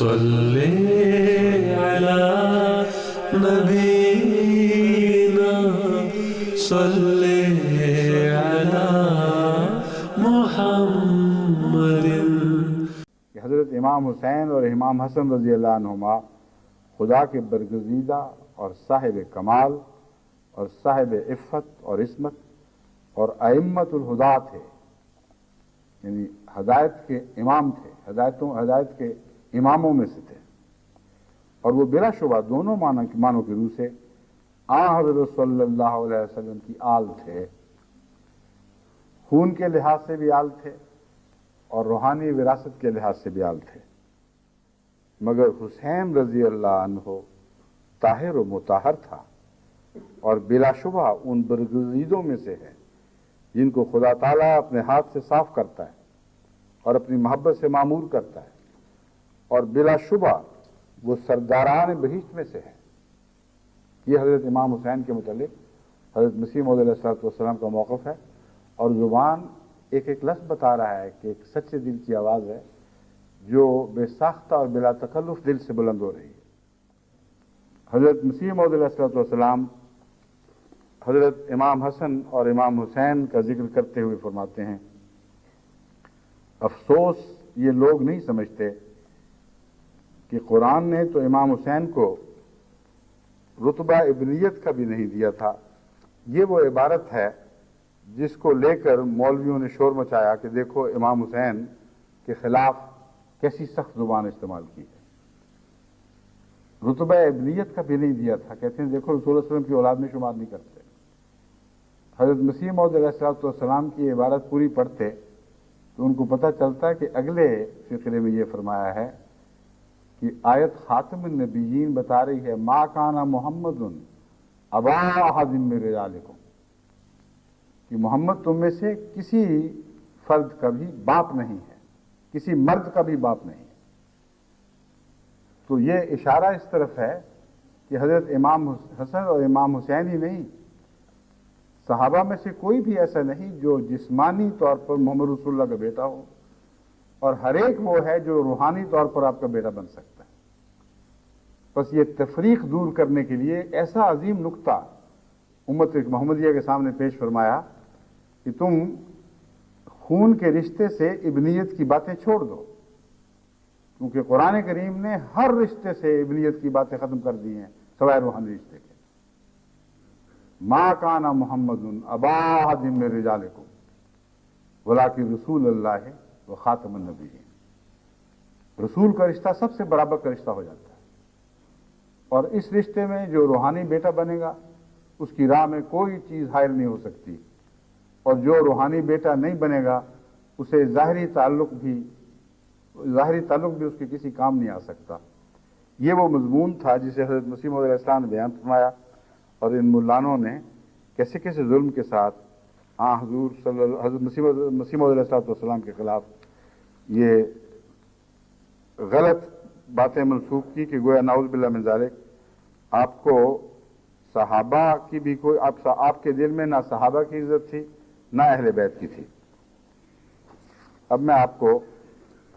صلی علی نبینا صلی علی محمد. کہ حضرت امام حسین اور امام حسن رضی اللہ عنہما خدا کے برگزیدہ اور صاحب کمال اور صاحب عفت اور عصمت اور ائمۃ الہدیٰ تھے، یعنی ہدایت کے امام تھے، ہدایت کے اماموں میں سے تھے، اور وہ بلا شبہ دونوں معنوں کی روح سے حضرت صلی اللہ علیہ وسلم کی آل تھے، خون کے لحاظ سے بھی آل تھے اور روحانی وراثت کے لحاظ سے بھی آل تھے، مگر حسین رضی اللہ عنہ طاہر و مطہر تھا اور بلا شبہ ان برگزیدوں میں سے ہے جن کو خدا تعالیٰ اپنے ہاتھ سے صاف کرتا ہے اور اپنی محبت سے معمور کرتا ہے، اور بلا شبہ وہ سرداران بہشت میں سے ہے۔ یہ حضرت امام حسین کے متعلق حضرت مسیح موعود علیہ السلام کا موقف ہے، اور زبان ایک ایک لفظ بتا رہا ہے کہ ایک سچے دل کی آواز ہے جو بے ساختہ اور بلا تکلف دل سے بلند ہو رہی ہے۔ حضرت مسیح موعود علیہ السلام حضرت امام حسن اور امام حسین کا ذکر کرتے ہوئے فرماتے ہیں، افسوس یہ لوگ نہیں سمجھتے کہ قرآن نے تو امام حسین کو رتبہ ابنیت کا بھی نہیں دیا تھا۔ یہ وہ عبارت ہے جس کو لے کر مولویوں نے شور مچایا کہ دیکھو امام حسین کے خلاف کیسی سخت زبان استعمال کی ہے۔ رتبہ ابنیت کا بھی نہیں دیا تھا، کہتے ہیں دیکھو رسول اللہ علیہ وسلم کی اولاد میں شمار نہیں کرتے۔ حضرت مسیح موعود علیہ السلام کی عبارت پوری پڑھتے تو ان کو پتہ چلتا ہے کہ اگلے فقرے میں یہ فرمایا ہے کہ آیت خاتم النبیین بتا رہی ہے ما کان محمد ابا احد من رجالکم، کہ محمد تم میں سے کسی فرد کا بھی باپ نہیں ہے، کسی مرد کا بھی باپ نہیں ہے۔ تو یہ اشارہ اس طرف ہے کہ حضرت امام حسن اور امام حسین ہی نہیں، صحابہ میں سے کوئی بھی ایسا نہیں جو جسمانی طور پر محمد رسول اللہ کا بیٹا ہو، اور ہر ایک وہ ہے جو روحانی طور پر آپ کا بیٹا بن سکتا ہے۔ بس یہ تفریق دور کرنے کے لیے ایسا عظیم نقطہ امت محمدیہ کے سامنے پیش فرمایا کہ تم خون کے رشتے سے ابنیت کی باتیں چھوڑ دو، کیونکہ قرآن کریم نے ہر رشتے سے ابنیت کی باتیں ختم کر دی ہیں سوائے روحانی رشتے کے۔ ما کان محمد ابا احد من رجالکم ولکن رسول اللہ و خاتم النبیین۔ رسول کا رشتہ سب سے برابر کا رشتہ ہو جاتا ہے، اور اس رشتے میں جو روحانی بیٹا بنے گا اس کی راہ میں کوئی چیز حائل نہیں ہو سکتی، اور جو روحانی بیٹا نہیں بنے گا اسے ظاہری تعلق بھی اس کے کسی کام نہیں آ سکتا۔ یہ وہ مضمون تھا جسے حضرت مسیح موعود علیہ السلام نے بیان فرمایا، اور ان ملانوں نے کیسے کیسے ظلم کے ساتھ حضرت مسیح موعود علیہ السلام کے خلاف یہ غلط باتیں منسوخ کی کہ گویا نعوذ باللہ من ذالک آپ کو صحابہ کی بھی کوئی آپ کے دل میں نہ صحابہ کی عزت تھی نہ اہل بیت کی تھی۔ اب میں آپ کو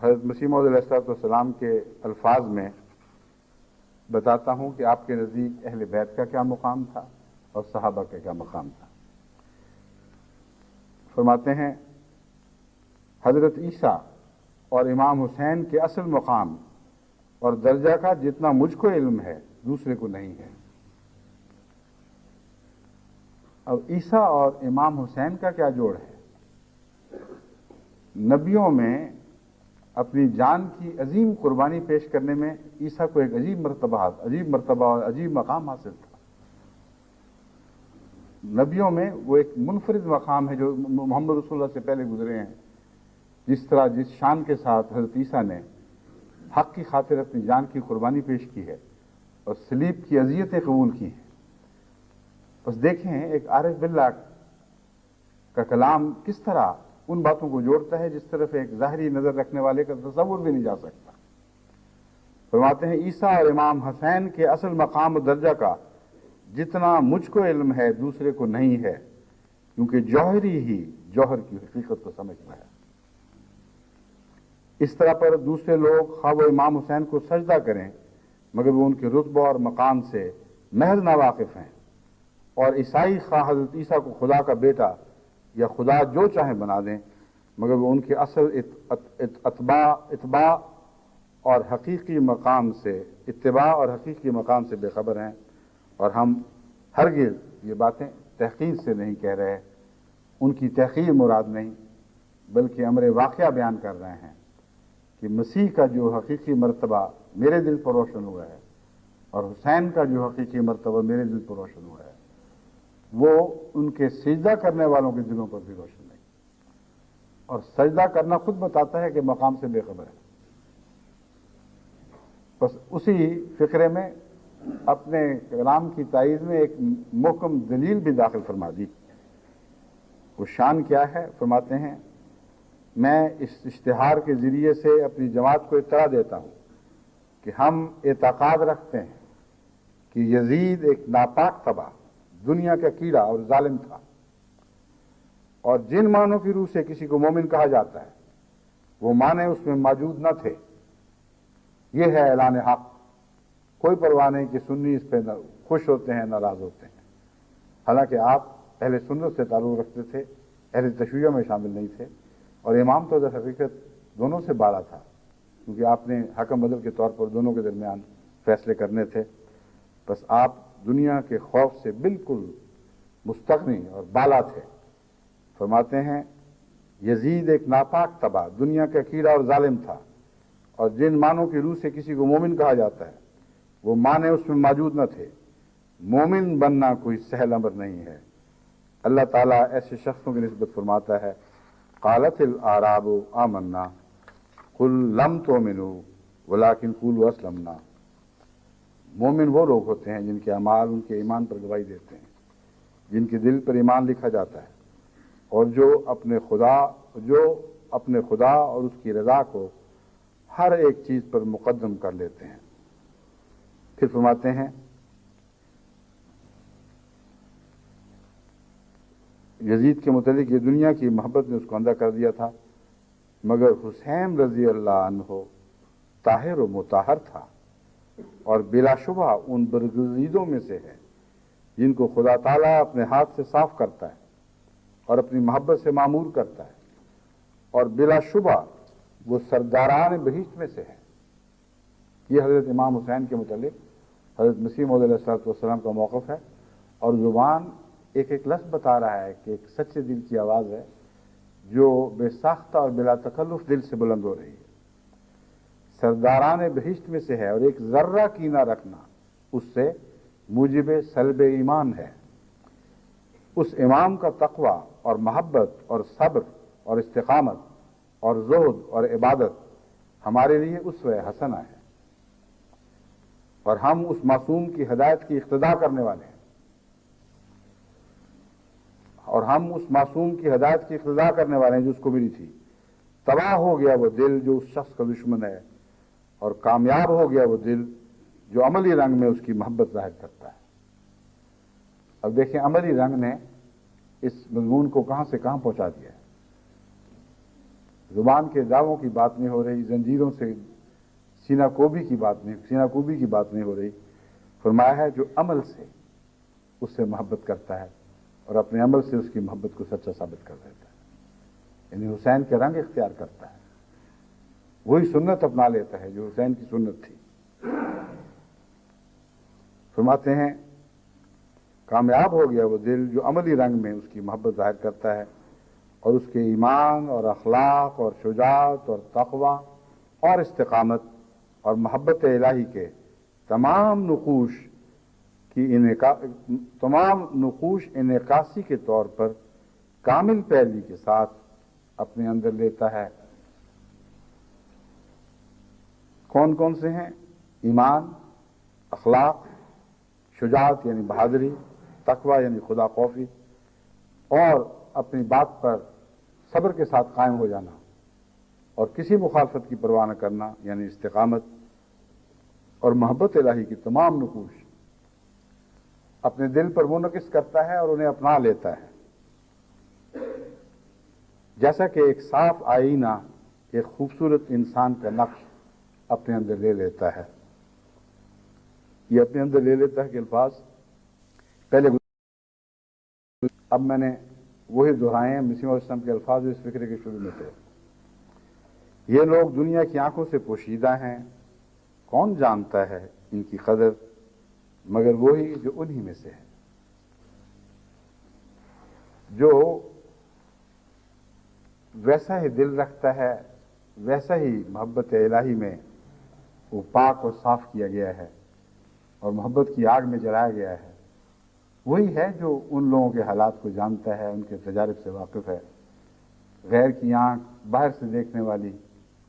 حضرت مسیح موعود علیہ السلام کے الفاظ میں بتاتا ہوں کہ آپ کے نزدیک اہل بیت کا کیا مقام تھا اور صحابہ کا کیا مقام تھا۔ فرماتے ہیں حضرت عیسیٰ اور امام حسین کے اصل مقام اور درجہ کا جتنا مجھ کو علم ہے دوسرے کو نہیں ہے۔ اب عیسیٰ اور امام حسین کا کیا جوڑ ہے؟ نبیوں میں اپنی جان کی عظیم قربانی پیش کرنے میں عیسیٰ کو ایک عجیب مرتبہ اور عجیب مقام حاصل تھا۔ نبیوں میں وہ ایک منفرد مقام ہے جو محمد رسول اللہ سے پہلے گزرے ہیں۔ جس طرح جس شان کے ساتھ حضرت عیسیٰ نے حق کی خاطر اپنی جان کی قربانی پیش کی ہے اور صلیب کی اذیتیں قبول کی ہیں، بس دیکھیں ایک عارف باللہ کا کلام کس طرح ان باتوں کو جوڑتا ہے جس طرف ایک ظاہری نظر رکھنے والے کا تصور بھی نہیں جا سکتا۔ فرماتے ہیں عیسیٰ اور امام حسین کے اصل مقام و درجہ کا جتنا مجھ کو علم ہے دوسرے کو نہیں ہے، کیونکہ جوہری ہی جوہر کی حقیقت کو سمجھتا ہے۔ اس طرح پر دوسرے لوگ خواہ وہ امام حسین کو سجدہ کریں مگر وہ ان کے رتبہ اور مقام سے محض ناواقف ہیں، اور عیسائی خواہ حضرت عیسیٰ کو خدا کا بیٹا یا خدا جو چاہیں بنا دیں مگر وہ ان کے اصل اتباع اور حقیقی مقام سے بے خبر ہیں، اور ہم ہرگز یہ باتیں تحقیر سے نہیں کہہ رہے، ان کی تحقیر مراد نہیں بلکہ امر واقعہ بیان کر رہے ہیں کہ مسیح کا جو حقیقی مرتبہ میرے دل پر روشن ہوا ہے اور حسین کا جو حقیقی مرتبہ میرے دل پر روشن ہوا ہے وہ ان کے سجدہ کرنے والوں کے دلوں پر بھی روشن نہیں، اور سجدہ کرنا خود بتاتا ہے کہ مقام سے بے خبر ہے۔ بس اسی فقرے میں اپنے کلام کی تائید میں ایک محکم دلیل بھی داخل فرما دی۔ وہ شان کیا ہے؟ فرماتے ہیں میں اس اشتہار کے ذریعے سے اپنی جماعت کو اطلاع دیتا ہوں کہ ہم اعتقاد رکھتے ہیں کہ یزید ایک ناپاک تباہ دنیا کا کیڑا اور ظالم تھا، اور جن معنوں کی روح سے کسی کو مومن کہا جاتا ہے وہ معنی اس میں موجود نہ تھے۔ یہ ہے اعلان حق، کوئی پرواہ نہیں کہ سنی اس پہ خوش ہوتے ہیں ناراض ہوتے ہیں، حالانکہ آپ اہل سنت سے تعلق رکھتے تھے، اہل تشیع میں شامل نہیں تھے، اور امام تو در حقیقت دونوں سے بالا تھا کیونکہ آپ نے حکم بدل کے طور پر دونوں کے درمیان فیصلے کرنے تھے۔ بس آپ دنیا کے خوف سے بالکل مستغنی اور بالا تھے۔ فرماتے ہیں یزید ایک ناپاک تباہ دنیا کا کیڑا اور ظالم تھا، اور جن معنوں کی روح سے کسی کو مومن کہا جاتا ہے وہ معنی اس میں موجود نہ تھے۔ مومن بننا کوئی سہل امر نہیں ہے۔ اللہ تعالیٰ ایسے شخصوں کی نسبت فرماتا ہے قالت الاعراب آمنا قل لم تؤمنوا ولکن قولوا اسلمنا۔ مومن وہ لوگ ہوتے ہیں جن کے اعمال ان کے ایمان پر گواہی دیتے ہیں، جن کے دل پر ایمان لکھا جاتا ہے، اور جو اپنے خدا اور اس کی رضا کو ہر ایک چیز پر مقدم کر لیتے ہیں۔ پھر فرماتے ہیں یزید کے متعلق یہ دنیا کی محبت نے اس کو اندھا کر دیا تھا، مگر حسین رضی اللہ عنہ طاہر و مطہر تھا، اور بلا شبہ ان برگزیدوں میں سے ہے جن کو خدا تعالیٰ اپنے ہاتھ سے صاف کرتا ہے اور اپنی محبت سے معمور کرتا ہے، اور بلا شبہ وہ سرداران بہشت میں سے ہے۔ یہ حضرت امام حسین کے متعلق حضرت مسیح موعود علیہ السلام کا موقف ہے، اور زبان ایک ایک لفظ بتا رہا ہے کہ ایک سچے دل کی آواز ہے جو بے ساختہ اور بلا تکلف دل سے بلند ہو رہی ہے۔ سرداران بہشت میں سے ہے، اور ایک ذرہ کینہ رکھنا اس سے موجب سلب ایمان ہے۔ اس امام کا تقوی اور محبت اور صبر اور استقامت اور زہد اور عبادت ہمارے لیے اسوہ حسنہ ہے، اور ہم اس معصوم کی ہدایت کی اقتداء کرنے والے ہیں، جو اس کو ملی تھی۔ تباہ ہو گیا وہ دل جو اس شخص کا دشمن ہے، اور کامیاب ہو گیا وہ دل جو عملی رنگ میں اس کی محبت ظاہر کرتا ہے۔ اب دیکھیں عملی رنگ نے اس مضمون کو کہاں سے کہاں پہنچا دیا ہے۔ زبان کے دعووں کی بات نہیں ہو رہی، زنجیروں سے سینہ کوبی کی بات نہیں ہو رہی۔ فرمایا ہے جو عمل سے اس سے محبت کرتا ہے اور اپنے عمل سے اس کی محبت کو سچا ثابت کر دیتا ہے، یعنی حسین کے رنگ اختیار کرتا ہے، وہی سنت اپنا لیتا ہے جو حسین کی سنت تھی۔ فرماتے ہیں کامیاب ہو گیا وہ دل جو عملی رنگ میں اس کی محبت ظاہر کرتا ہے، اور اس کے ایمان اور اخلاق اور شجاعت اور تقوی اور استقامت اور محبت الہی کے تمام نقوش انعکاسی کے طور پر کامل پیروی کے ساتھ اپنے اندر لیتا ہے۔ کون کون سے ہیں؟ ایمان، اخلاق، شجاعت یعنی بہادری، تقوی یعنی خدا خوفی، اور اپنی بات پر صبر کے ساتھ قائم ہو جانا، اور کسی مخالفت کی پرواہ نہ کرنا یعنی استقامت، اور محبت الہی کی تمام نقوش اپنے دل پر منعکس کرتا ہے اور انہیں اپنا لیتا ہے۔ جیسا کہ ایک صاف آئینہ ایک خوبصورت انسان کا نقش اپنے اندر لے لیتا ہے. یہ اپنے اندر لے لیتا ہے کہ الفاظ پہلے اب میں نے وہی دہرائے ہیں. مسیح علیہ السلام کے الفاظ اس فکرے کے شروع میں تھے. یہ لوگ دنیا کی آنکھوں سے پوشیدہ ہیں، کون جانتا ہے ان کی قدر مگر وہی جو انہی میں سے ہے. جو ویسا ہی دل رکھتا ہے، ویسا ہی محبت الہی میں وہ پاک اور صاف کیا گیا ہے اور محبت کی آگ میں جلایا گیا ہے، وہی ہے جو ان لوگوں کے حالات کو جانتا ہے، ان کے تجارب سے واقف ہے. غیر کی آنکھ باہر سے دیکھنے والی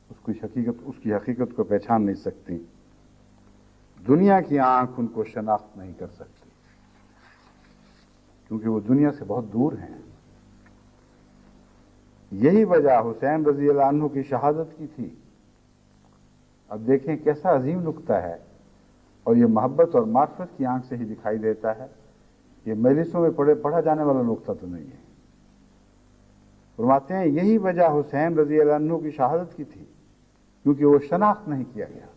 اس کی حقیقت کو پہچان نہیں سکتی. دنیا کی آنکھ ان کو شناخت نہیں کر سکتی کیونکہ وہ دنیا سے بہت دور ہیں. یہی وجہ حسین رضی اللہ عنہ کی شہادت کی تھی. اب دیکھیں کیسا عظیم نقطہ ہے، اور یہ محبت اور معرفت کی آنکھ سے ہی دکھائی دیتا ہے. یہ مجلسوں میں پڑھا جانے والا نقطہ تو نہیں ہے. فرماتے ہیں یہی وجہ حسین رضی اللہ عنہ کی شہادت کی تھی کیونکہ وہ شناخت نہیں کیا گیا.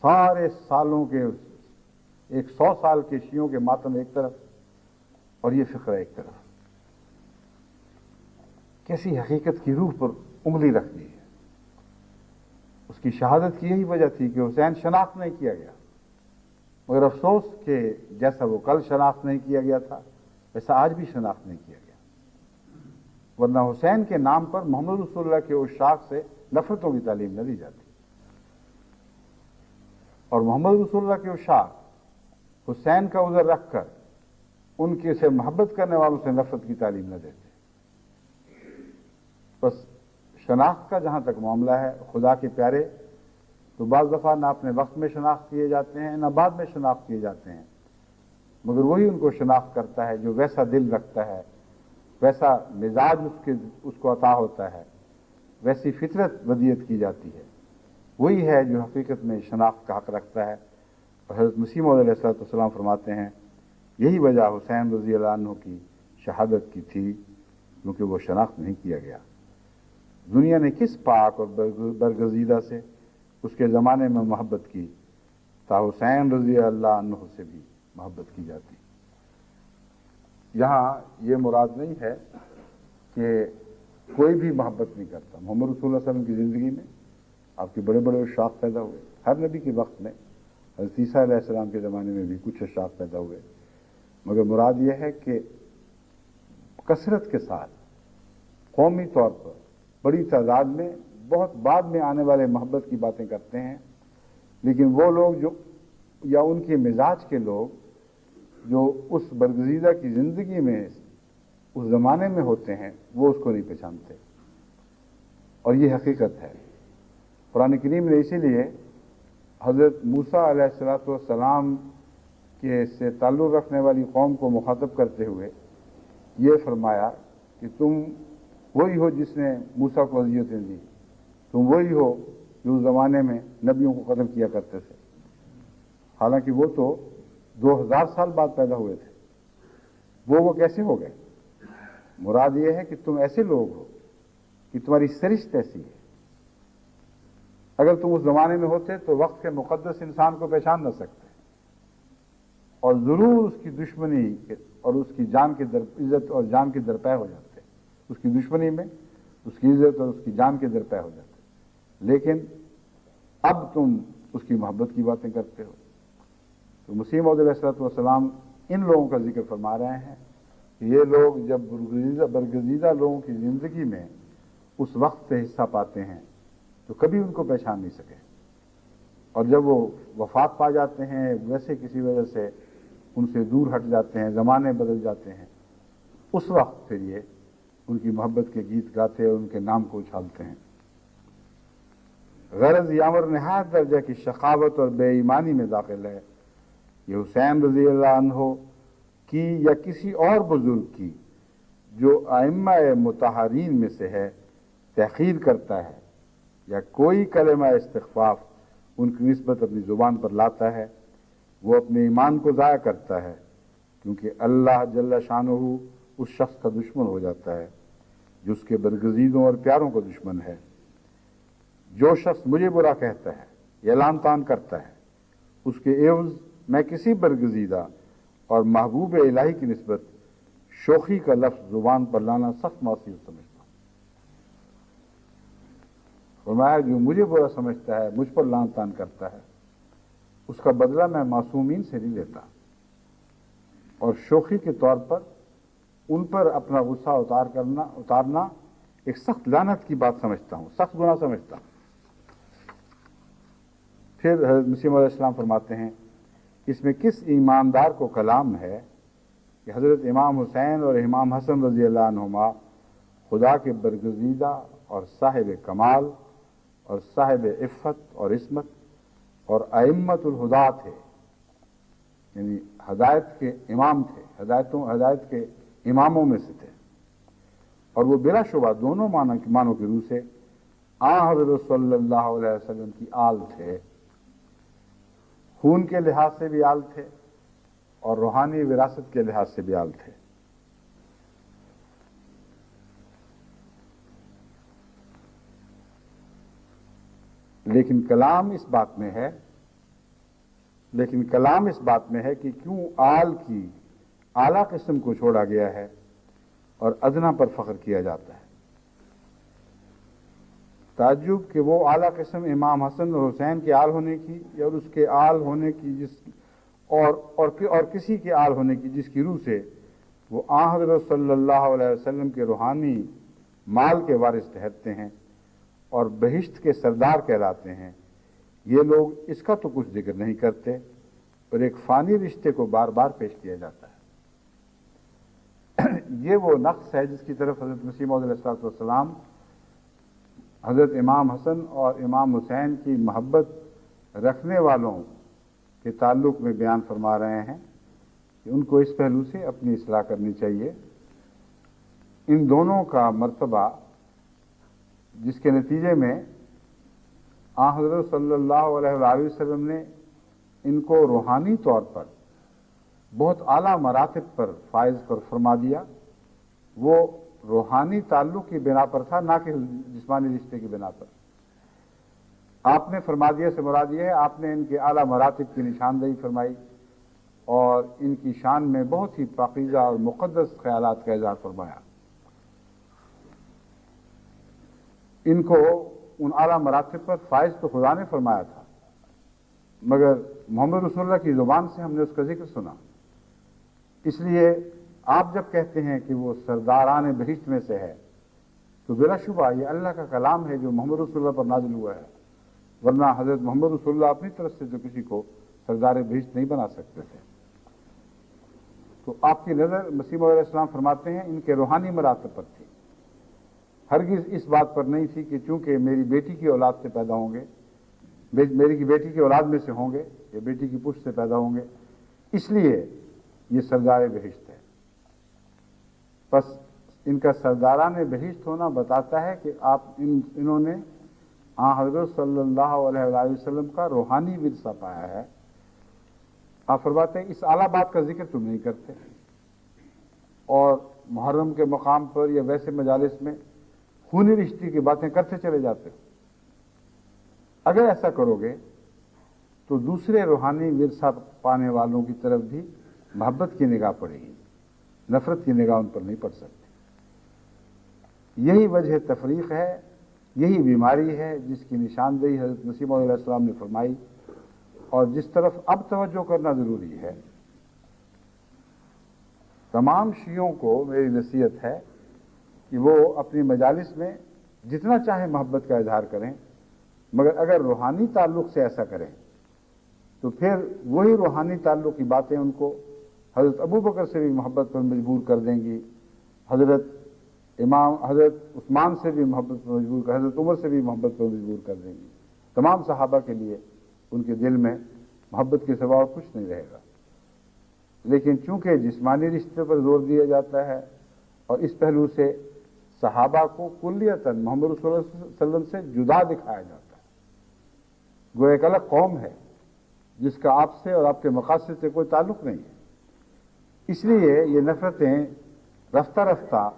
سارے سالوں کے 100 سال کے شیعوں کے ماتم ایک طرف اور یہ فقرہ ایک طرف، کیسی حقیقت کی روح پر انگلی رکھ دی ہے. اس کی شہادت کی یہی وجہ تھی کہ حسین شناخت نہیں کیا گیا، مگر افسوس کہ جیسا وہ کل شناخت نہیں کیا گیا تھا ویسا آج بھی شناخت نہیں کیا گیا. ورنہ حسین کے نام پر محمد رسول اللہ کے عشاق سے نفرتوں کی تعلیم نہ دی جاتی، اور محمد رسول اللہ کے عشاق حسین کا عذر رکھ کر ان کے سے محبت کرنے والوں سے نفرت کی تعلیم نہ دیتے. بس شناخت کا جہاں تک معاملہ ہے، خدا کے پیارے تو بعض دفعہ نہ اپنے وقت میں شناخت کیے جاتے ہیں نہ بعد میں شناخت کیے جاتے ہیں، مگر وہی ان کو شناخت کرتا ہے جو ویسا دل رکھتا ہے، ویسا مزاج اس کو عطا ہوتا ہے، ویسی فطرت ودیت کی جاتی ہے. وہی ہے جو حقیقت میں شناخت کا حق رکھتا ہے. اور حضرت مسیح موعود علیہ السلام فرماتے ہیں یہی وجہ حسین رضی اللہ عنہ کی شہادت کی تھی کیونکہ وہ شناخت نہیں کیا گیا. دنیا نے کس پاک اور برگزیدہ سے اس کے زمانے میں محبت کی تا حسین رضی اللہ عنہ سے بھی محبت کی جاتی. یہاں یہ مراد نہیں ہے کہ کوئی بھی محبت نہیں کرتا. محمد رسول اللہ صلی اللہ علیہ وسلم کی زندگی میں آپ کے بڑے بڑے اشاق پیدا ہوئے. ہر نبی کے وقت میں حضرت عیسیٰ علیہ السلام کے زمانے میں بھی کچھ اشاق پیدا ہوئے، مگر مراد یہ ہے کہ کثرت کے ساتھ قومی طور پر بڑی تعداد میں بہت بعد میں آنے والے محبت کی باتیں کرتے ہیں، لیکن وہ لوگ جو یا ان کے مزاج کے لوگ جو اس برگزیدہ کی زندگی میں اس زمانے میں ہوتے ہیں وہ اس کو نہیں پہچانتے. اور یہ حقیقت ہے. قرآن کریم نے اسی لیے حضرت موسیٰ علیہ السلام کے سے تعلق رکھنے والی قوم کو مخاطب کرتے ہوئے یہ فرمایا کہ تم وہی ہو جس نے موسیٰ کو اذیتیں دی، تم وہی ہو جو اس زمانے میں نبیوں کو قتل کیا کرتے تھے. حالانکہ وہ تو 2000 سال بعد پیدا ہوئے تھے. وہ کیسے ہو گئے؟ مراد یہ ہے کہ تم ایسے لوگ ہو کہ تمہاری سرشت ایسی ہے. اگر تم اس زمانے میں ہوتے تو وقت کے مقدس انسان کو پہچان نہ سکتے، اور ضرور اس کی دشمنی اور اس کی جان کے عزت اور جان کے درپے ہو جاتے. اس کی دشمنی میں اس کی عزت اور اس کی جان کے درپے ہو جاتے. لیکن اب تم اس کی محبت کی باتیں کرتے ہو. تو مسیح موعود علیہ السلام ان لوگوں کا ذکر فرما رہے ہیں کہ یہ لوگ جب برگزیدہ لوگوں کی زندگی میں اس وقت سے حصہ پاتے ہیں تو کبھی ان کو پہچان نہیں سکے، اور جب وہ وفات پا جاتے ہیں ویسے کسی وجہ سے ان سے دور ہٹ جاتے ہیں، زمانے بدل جاتے ہیں، اس وقت پھر یہ ان کی محبت کے گیت گاتے اور ان کے نام کو اچھالتے ہیں. غرض یہ امر نہایت درجہ کی شقاوت اور بے ایمانی میں داخل ہے. یہ حسین رضی اللہ عنہ کی یا کسی اور بزرگ کی جو ائمہ مطہرین میں سے ہے تحقیر کرتا ہے یا کوئی کلمہ استخفاف ان کی نسبت اپنی زبان پر لاتا ہے، وہ اپنے ایمان کو ضائع کرتا ہے، کیونکہ اللہ جل شانہ اس شخص کا دشمن ہو جاتا ہے جو اس کے برگزیدوں اور پیاروں کا دشمن ہے۔ جو شخص مجھے برا کہتا ہے یا لعن طعن کرتا ہے، اس کے عوض میں کسی برگزیدہ اور محبوب الہی کی نسبت شوخی کا لفظ زبان پر لانا سخت معصیت سمجھتا ہوں۔ فرمایا جو مجھے برا سمجھتا ہے، مجھ پر لعن طعن کرتا ہے، اس کا بدلہ میں معصومین سے نہیں لیتا، اور شوخی کے طور پر ان پر اپنا غصہ اتارنا ایک سخت لعنت کی بات سمجھتا ہوں، سخت گناہ سمجھتا ہوں۔ پھر حضرت مسیح علیہ السلام فرماتے ہیں اس میں کس ایماندار کو کلام ہے کہ حضرت امام حسین اور امام حسن رضی اللہ عنہما خدا کے برگزیدہ اور صاحب کمال اور صاحب عفت اور عصمت اور ائمۃ الہدیٰ تھے، یعنی ہدایت کے امام تھے، ہدایت کے اماموں میں سے تھے، اور وہ بلا شبہ دونوں معنوں کی روح سے حضرت صلی اللہ علیہ وسلم کی آل تھے، خون کے لحاظ سے بھی آل تھے اور روحانی وراثت کے لحاظ سے بھی آل تھے۔ لیکن کلام اس بات میں ہے کہ کیوں آل کی اعلیٰ قسم کو چھوڑا گیا ہے اور ادنا پر فخر کیا جاتا ہے۔ تعجب کہ وہ اعلیٰ قسم امام حسن اور حسین کے آل ہونے کی یا اس کے آل ہونے کی اور کسی کے آل ہونے کی جس کی روح سے وہ حضرت صلی اللہ علیہ وسلم کے روحانی مال کے وارث ٹھہرتے ہیں اور بہشت کے سردار کہلاتے ہیں، یہ لوگ اس کا تو کچھ ذکر نہیں کرتے، اور ایک فانی رشتے کو بار بار پیش کیا جاتا ہے۔ یہ وہ نقص ہے جس کی طرف حضرت مسیح موعود علیہ السلام حضرت امام حسن اور امام حسین کی محبت رکھنے والوں کے تعلق میں بیان فرما رہے ہیں کہ ان کو اس پہلو سے اپنی اصلاح کرنی چاہیے۔ ان دونوں کا مرتبہ جس کے نتیجے میں حضرت صلی اللہ علیہ وآلہ وسلم نے ان کو روحانی طور پر بہت اعلیٰ مراتب پر فائز فرما دیا، وہ روحانی تعلق کی بنا پر تھا، نہ کہ جسمانی رشتے کی بنا پر۔ آپ نے فرما دیا سے مراد یہ ہے آپ نے ان کے اعلیٰ مراتب کی نشاندہی فرمائی اور ان کی شان میں بہت ہی پاکیزہ اور مقدس خیالات کا اظہار فرمایا۔ ان کو ان اعلیٰ مراتب پر فائز تو خدا نے فرمایا تھا، مگر محمد رسول اللہ کی زبان سے ہم نے اس کا ذکر سنا، اس لیے آپ جب کہتے ہیں کہ وہ سرداران بہشت میں سے ہے تو بلا شبہ یہ اللہ کا کلام ہے جو محمد رسول اللہ پر نازل ہوا ہے، ورنہ حضرت محمد رسول اللہ اپنی طرف سے تو کسی کو سردار بہشت نہیں بنا سکتے تھے۔ تو آپ کی نظر مسیح موعود علیہ السلام فرماتے ہیں ان کے روحانی مراتب پر تھی، ہرگز اس بات پر نہیں تھی کہ چونکہ میری بیٹی کی اولاد سے پیدا ہوں گے، میری بیٹی کی اولاد میں سے ہوں گے یا بیٹی کی پشت سے پیدا ہوں گے اس لیے یہ سردار بہشت ہے۔ بس ان کا سرداران بہشت ہونا بتاتا ہے کہ انہوں نے حضرت صلی اللہ علیہ وآلہ وسلم کا روحانی ورثہ پایا ہے۔ آپ فرماتے ہیں اس اعلیٰ بات کا ذکر تم نہیں کرتے، اور محرم کے مقام پر یا ویسے مجالس میں خونی رشتے کی باتیں کرتے چلے جاتے ہو۔ اگر ایسا کرو گے تو دوسرے روحانی ورثہ پانے والوں کی طرف بھی محبت کی نگاہ پڑے گی، نفرت کی نگاہ ان پر نہیں پڑ سکتی۔ یہی وجہ تفریق ہے، یہی بیماری ہے جس کی نشاندہی حضرت مسیح موعود علیہ السلام نے فرمائی اور جس طرف اب توجہ کرنا ضروری ہے۔ تمام شیعوں کو میری نصیحت ہے کہ وہ اپنی مجالس میں جتنا چاہے محبت کا اظہار کریں، مگر اگر روحانی تعلق سے ایسا کریں تو پھر وہی روحانی تعلق کی باتیں ان کو حضرت ابوبکر سے بھی محبت پر مجبور کر دیں گی، حضرت عثمان سے بھی محبت پر مجبور کر، حضرت عمر سے بھی محبت پر مجبور کر دیں گی۔ تمام صحابہ کے لیے ان کے دل میں محبت کے سوا اور کچھ نہیں رہے گا۔ لیکن چونکہ جسمانی رشتے پر زور دیا جاتا ہے اور اس پہلو سے صحابہ کو کلیتاً محمد رسول اللہ صلی اللہ علیہ وسلم سے جدا دکھایا جاتا ہے، گویا ایک الگ قوم ہے جس کا آپ سے اور آپ کے مقاصد سے کوئی تعلق نہیں ہے۔ اس لیے یہ نفرتیں رفتہ رفتہ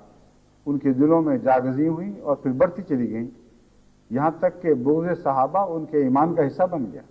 ان کے دلوں میں جاگزی ہوئیں اور پھر بڑھتی چلی گئیں، یہاں تک کہ بغض صحابہ ان کے ایمان کا حصہ بن گیا۔